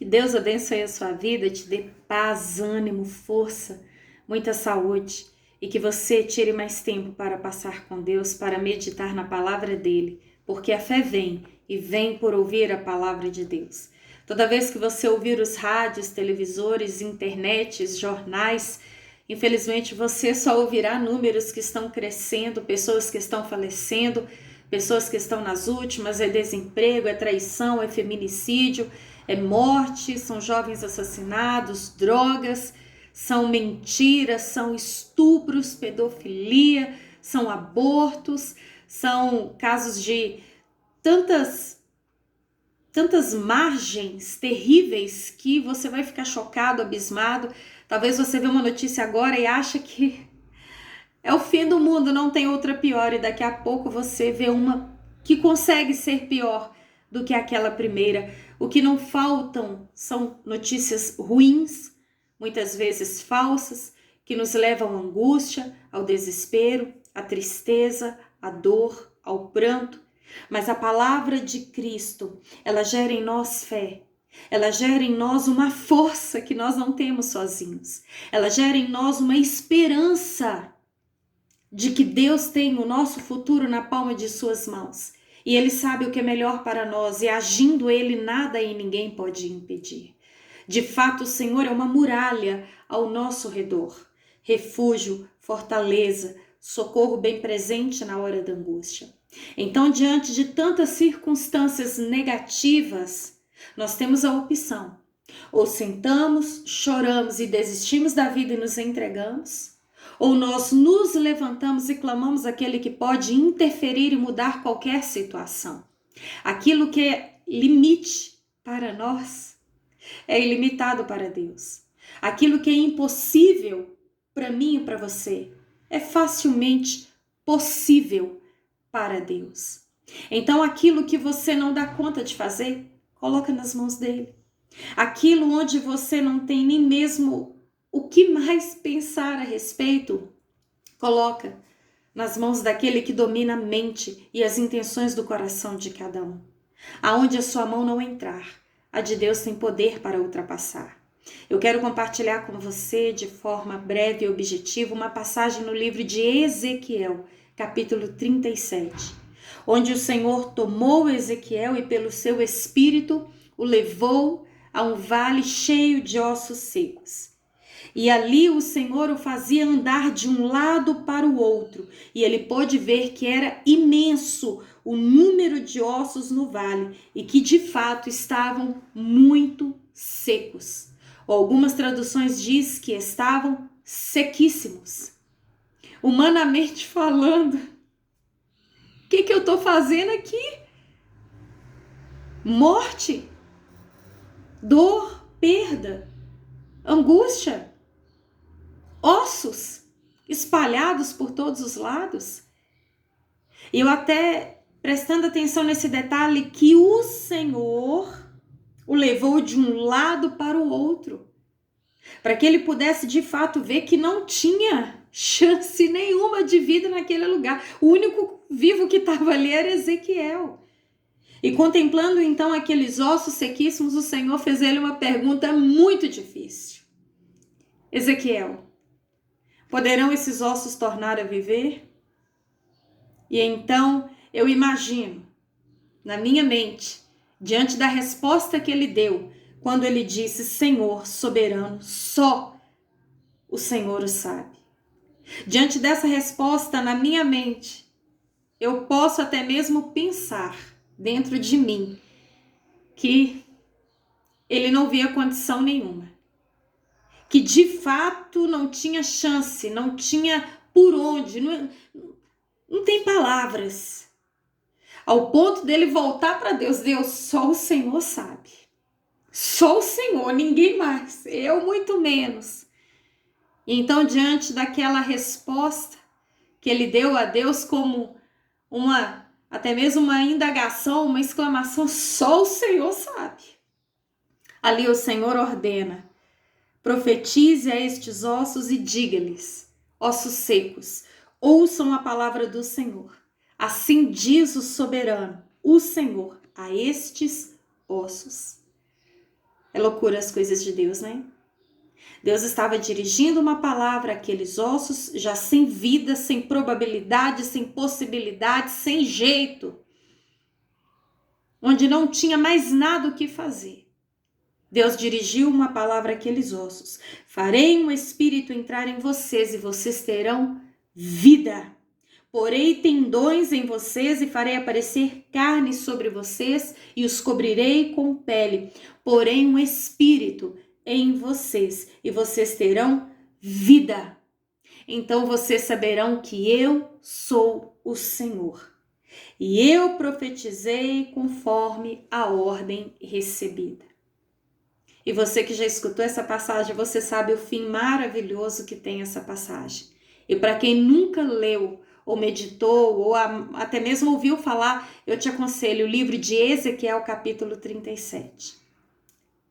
Que Deus abençoe a sua vida, te dê paz, ânimo, força, muita saúde e que você tire mais tempo para passar com Deus, para meditar na palavra dele, porque a fé vem e vem por ouvir a palavra de Deus. Toda vez que você ouvir os rádios, televisores, internets, jornais, infelizmente você só ouvirá números que estão crescendo, pessoas que estão falecendo, pessoas que estão nas últimas, é desemprego, é traição, é feminicídio, é morte, são jovens assassinados, drogas, são mentiras, são estupros, pedofilia, são abortos, são casos de tantas margens terríveis que você vai ficar chocado, abismado. Talvez você vê uma notícia agora e acha que é o fim do mundo, não tem outra pior, e daqui a pouco você vê uma que consegue ser pior do que aquela primeira. O que não faltam são notícias ruins, muitas vezes falsas, que nos levam à angústia, ao desespero, à tristeza, à dor, ao pranto. Mas a palavra de Cristo, ela gera em nós fé. Ela gera em nós uma força que nós não temos sozinhos. Ela gera em nós uma esperança de que Deus tem o nosso futuro na palma de suas mãos. E Ele sabe o que é melhor para nós, e agindo Ele, nada e ninguém pode impedir. De fato, o Senhor é uma muralha ao nosso redor, refúgio, fortaleza, socorro bem presente na hora da angústia. Então, diante de tantas circunstâncias negativas, nós temos a opção: ou sentamos, choramos e desistimos da vida e nos entregamos, ou nós nos levantamos e clamamos aquele que pode interferir e mudar qualquer situação. Aquilo que é limite para nós é ilimitado para Deus. Aquilo que é impossível para mim e para você é facilmente possível para Deus. Então, aquilo que você não dá conta de fazer, coloca nas mãos dele. Aquilo onde você não tem nem mesmo o que mais pensar a respeito, coloca nas mãos daquele que domina a mente e as intenções do coração de cada um. Aonde a sua mão não entrar, a de Deus tem poder para ultrapassar. Eu quero compartilhar com você, de forma breve e objetiva, uma passagem no livro de Ezequiel, capítulo 37, onde o Senhor tomou Ezequiel e pelo seu espírito o levou a um vale cheio de ossos secos. E ali o Senhor o fazia andar de um lado para o outro, e ele pôde ver que era imenso o número de ossos no vale e que de fato estavam muito secos. Algumas traduções diz que estavam sequíssimos. Humanamente falando, o que eu estou fazendo aqui? Morte, dor, perda, angústia, ossos espalhados por todos os lados. E eu até prestando atenção nesse detalhe que o Senhor o levou de um lado para o outro, para que ele pudesse de fato ver que não tinha chance nenhuma de vida naquele lugar. O único vivo que estava ali era Ezequiel. E contemplando então aqueles ossos sequíssimos, o Senhor fez ele uma pergunta muito difícil. Ezequiel, poderão esses ossos tornar a viver? E então eu imagino, na minha mente, diante da resposta que ele deu, quando ele disse: Senhor soberano, só o Senhor o sabe. Diante dessa resposta na minha mente, eu posso até mesmo pensar dentro de mim que ele não via condição nenhuma, que de fato não tinha chance, não tinha por onde, não tem palavras, ao ponto dele voltar para Deus: Deus, só o Senhor sabe, só o Senhor, ninguém mais, eu muito menos. E então, diante daquela resposta que ele deu a Deus como até mesmo uma indagação, uma exclamação: só o Senhor sabe. Ali o Senhor ordena: profetize a estes ossos e diga-lhes: ossos secos, ouçam a palavra do Senhor. Assim diz o soberano, o Senhor, a estes ossos. É loucura as coisas de Deus, né? Deus estava dirigindo uma palavra àqueles ossos, já sem vida, sem probabilidade, sem possibilidade, sem jeito, onde não tinha mais nada o que fazer. Deus dirigiu uma palavra àqueles ossos. Farei um espírito entrar em vocês e vocês terão vida. Porei tendões em vocês e farei aparecer carne sobre vocês e os cobrirei com pele. Porei um espírito em vocês e vocês terão vida. Então vocês saberão que eu sou o Senhor. E eu profetizei conforme a ordem recebida. E você que já escutou essa passagem, você sabe o fim maravilhoso que tem essa passagem. E para quem nunca leu, ou meditou, ou até mesmo ouviu falar, eu te aconselho o livro de Ezequiel, capítulo 37.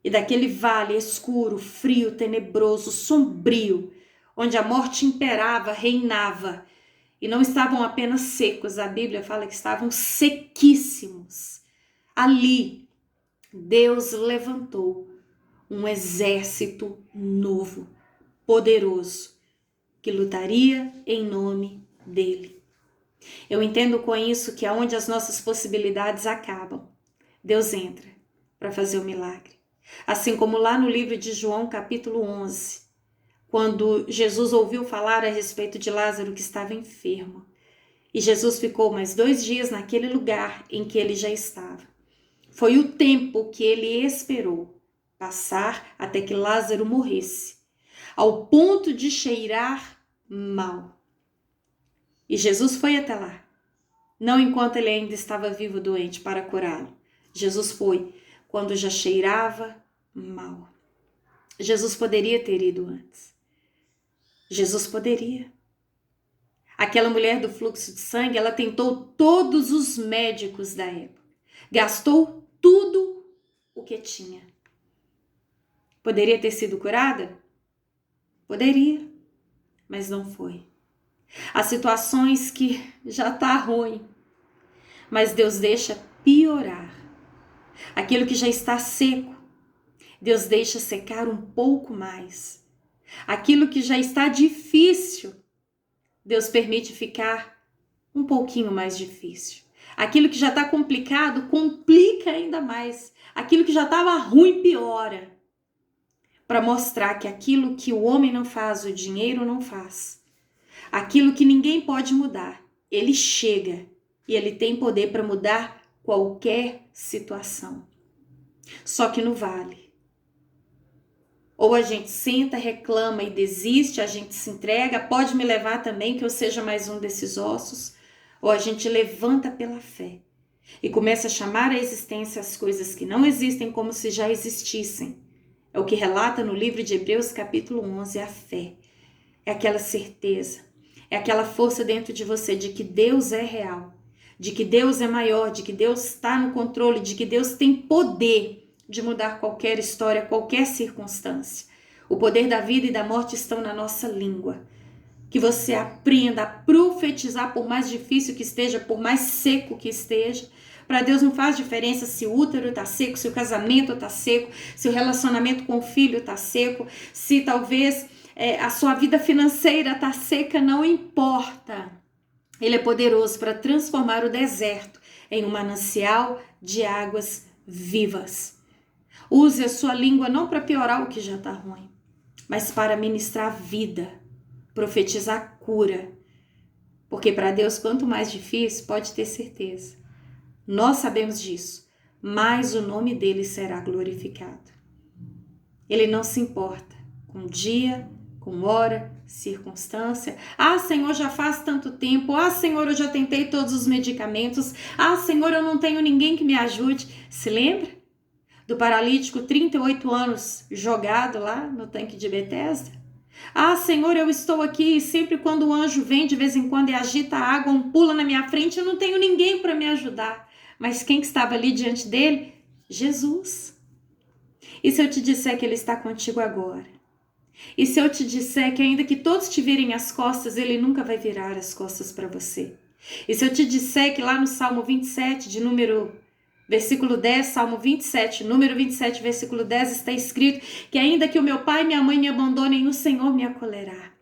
E daquele vale escuro, frio, tenebroso, sombrio, onde a morte imperava, reinava, e não estavam apenas secos, a Bíblia fala que estavam sequíssimos. Ali, Deus levantou um exército novo, poderoso, que lutaria em nome dele. Eu entendo com isso que aonde as nossas possibilidades acabam, Deus entra para fazer o milagre. Assim como lá no livro de João, capítulo 11, quando Jesus ouviu falar a respeito de Lázaro que estava enfermo. E Jesus ficou mais 2 dias naquele lugar em que ele já estava. Foi o tempo que ele esperou passar até que Lázaro morresse, ao ponto de cheirar mal. E Jesus foi até lá, não enquanto ele ainda estava vivo doente para curá-lo. Jesus foi quando já cheirava mal. Jesus poderia ter ido antes. Jesus poderia. Aquela mulher do fluxo de sangue, ela tentou todos os médicos da época. Gastou tudo o que tinha. Poderia ter sido curada? Poderia, mas não foi. Há situações que já está ruim, mas Deus deixa piorar. Aquilo que já está seco, Deus deixa secar um pouco mais. Aquilo que já está difícil, Deus permite ficar um pouquinho mais difícil. Aquilo que já está complicado, complica ainda mais. Aquilo que já estava ruim, piora. Para mostrar que aquilo que o homem não faz, o dinheiro não faz. Aquilo que ninguém pode mudar, ele chega e ele tem poder para mudar qualquer situação. Só que no vale. Ou a gente senta, reclama e desiste, a gente se entrega, pode me levar também que eu seja mais um desses ossos. Ou a gente levanta pela fé e começa a chamar à existência as coisas que não existem como se já existissem. É o que relata no livro de Hebreus capítulo 11, a fé. É aquela certeza, é aquela força dentro de você de que Deus é real, de que Deus é maior, de que Deus está no controle, de que Deus tem poder de mudar qualquer história, qualquer circunstância. O poder da vida e da morte estão na nossa língua. Que você aprenda a profetizar, por mais difícil que esteja, por mais seco que esteja. Para Deus não faz diferença se o útero está seco, se o casamento está seco, se o relacionamento com o filho está seco, se talvez a sua vida financeira está seca, não importa. Ele é poderoso para transformar o deserto em um manancial de águas vivas. Use a sua língua não para piorar o que já está ruim, mas para ministrar vida, profetizar cura. Porque para Deus, quanto mais difícil, pode ter certeza. Nós sabemos disso, mas o nome dele será glorificado. Ele não se importa com dia, com hora, circunstância. Ah, Senhor, já faz tanto tempo. Ah, Senhor, eu já tentei todos os medicamentos. Ah, Senhor, eu não tenho ninguém que me ajude. Se lembra do paralítico 38 anos jogado lá no tanque de Betesda? Ah, Senhor, eu estou aqui e sempre quando o anjo vem de vez em quando e agita a água, pula na minha frente, eu não tenho ninguém para me ajudar. Mas quem estava ali diante dele? Jesus. E se eu te disser que ele está contigo agora? E se eu te disser que ainda que todos te virem as costas, ele nunca vai virar as costas para você? E se eu te disser que lá no Salmo 27, de número Versículo 10, Salmo 27, número 27, versículo 10, está escrito que ainda que o meu pai e minha mãe me abandonem, o Senhor me acolherá.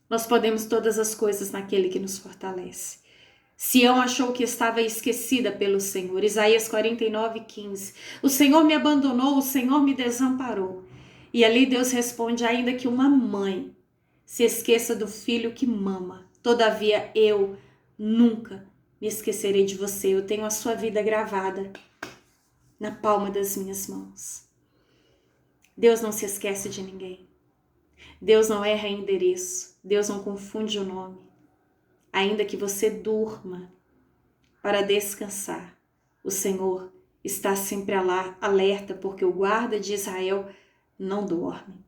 Nós podemos todas as coisas naquele que nos fortalece. Sião achou que estava esquecida pelo Senhor. Isaías 49, 15. O Senhor me abandonou, o Senhor me desamparou. E ali Deus responde, ainda que uma mãe se esqueça do filho que mama, todavia eu nunca me esquecerei de você. Eu tenho a sua vida gravada na palma das minhas mãos. Deus não se esquece de ninguém. Deus não erra endereço. Deus não confunde o nome. Ainda que você durma para descansar, o Senhor está sempre alerta, porque o guarda de Israel não dorme.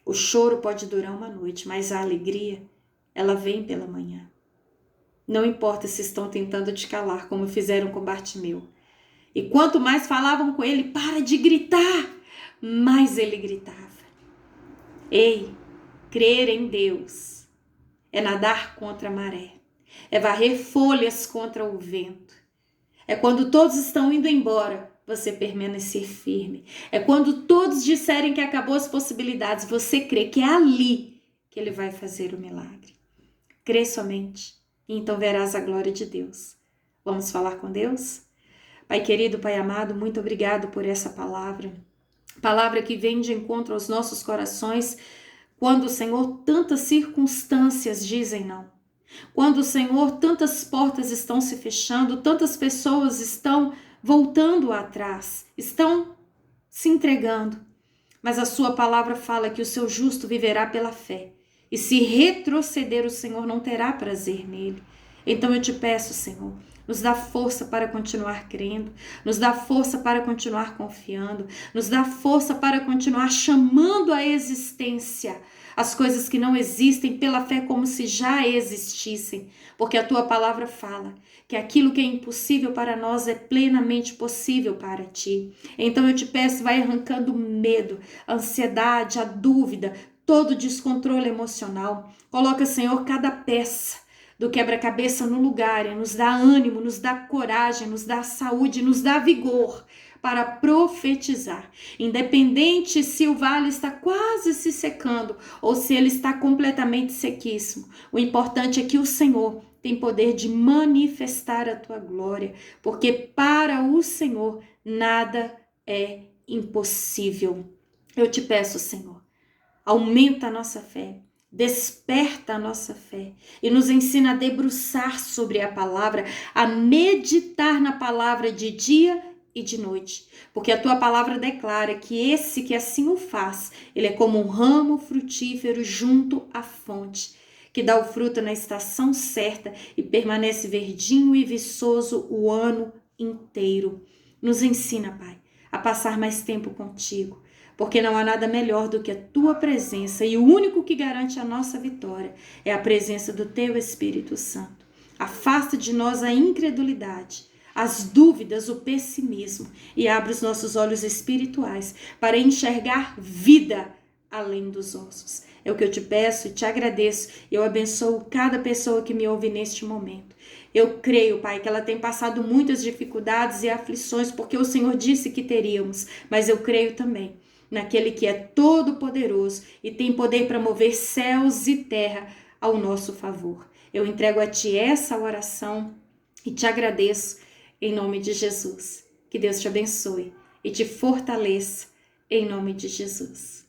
O choro pode durar uma noite, mas a alegria, ela vem pela manhã. Não importa se estão tentando te calar, como fizeram com Bartimeu. E quanto mais falavam com ele, para de gritar, mais ele gritava. Ei, crer em Deus é nadar contra a maré, é varrer folhas contra o vento. É quando todos estão indo embora, você permanecer firme. É quando todos disserem que acabou as possibilidades, você crê que é ali que ele vai fazer o milagre. Crê somente, e então verás a glória de Deus. Vamos falar com Deus? Pai querido, Pai amado, muito obrigado por essa palavra. Palavra que vem de encontro aos nossos corações, quando, Senhor, tantas circunstâncias dizem não. Quando, Senhor, tantas portas estão se fechando, tantas pessoas estão voltando atrás, estão se entregando. Mas a sua palavra fala que o seu justo viverá pela fé. E se retroceder, o Senhor não terá prazer nele. Então eu te peço, Senhor, nos dá força para continuar crendo, nos dá força para continuar confiando, nos dá força para continuar chamando à existência as coisas que não existem pela fé como se já existissem, porque a tua palavra fala que aquilo que é impossível para nós é plenamente possível para ti. Então eu te peço, vai arrancando o medo, a ansiedade, a dúvida, todo o descontrole emocional. Coloca, Senhor, cada peça do quebra-cabeça no lugar e nos dá ânimo, nos dá coragem, nos dá saúde, nos dá vigor para profetizar. Independente se o vale está quase se secando ou se ele está completamente sequíssimo, o importante é que o Senhor tem poder de manifestar a tua glória, porque para o Senhor nada é impossível. Eu te peço, Senhor, aumenta a nossa fé, desperta a nossa fé e nos ensina a debruçar sobre a palavra, a meditar na palavra de dia e de noite, porque a tua palavra declara que esse que assim o faz, ele é como um ramo frutífero junto à fonte, que dá o fruto na estação certa e permanece verdinho e viçoso o ano inteiro. Nos ensina, Pai, a passar mais tempo contigo, porque não há nada melhor do que a tua presença e o único que garante a nossa vitória é a presença do teu Espírito Santo. Afasta de nós a incredulidade, as dúvidas, o pessimismo e abre os nossos olhos espirituais para enxergar vida além dos ossos. É o que eu te peço e te agradeço. Eu abençoo cada pessoa que me ouve neste momento. Eu creio, Pai, que ela tem passado muitas dificuldades e aflições porque o Senhor disse que teríamos, mas eu creio também naquele que é todo poderoso e tem poder para mover céus e terra ao nosso favor. Eu entrego a ti essa oração e te agradeço em nome de Jesus. Que Deus te abençoe e te fortaleça em nome de Jesus.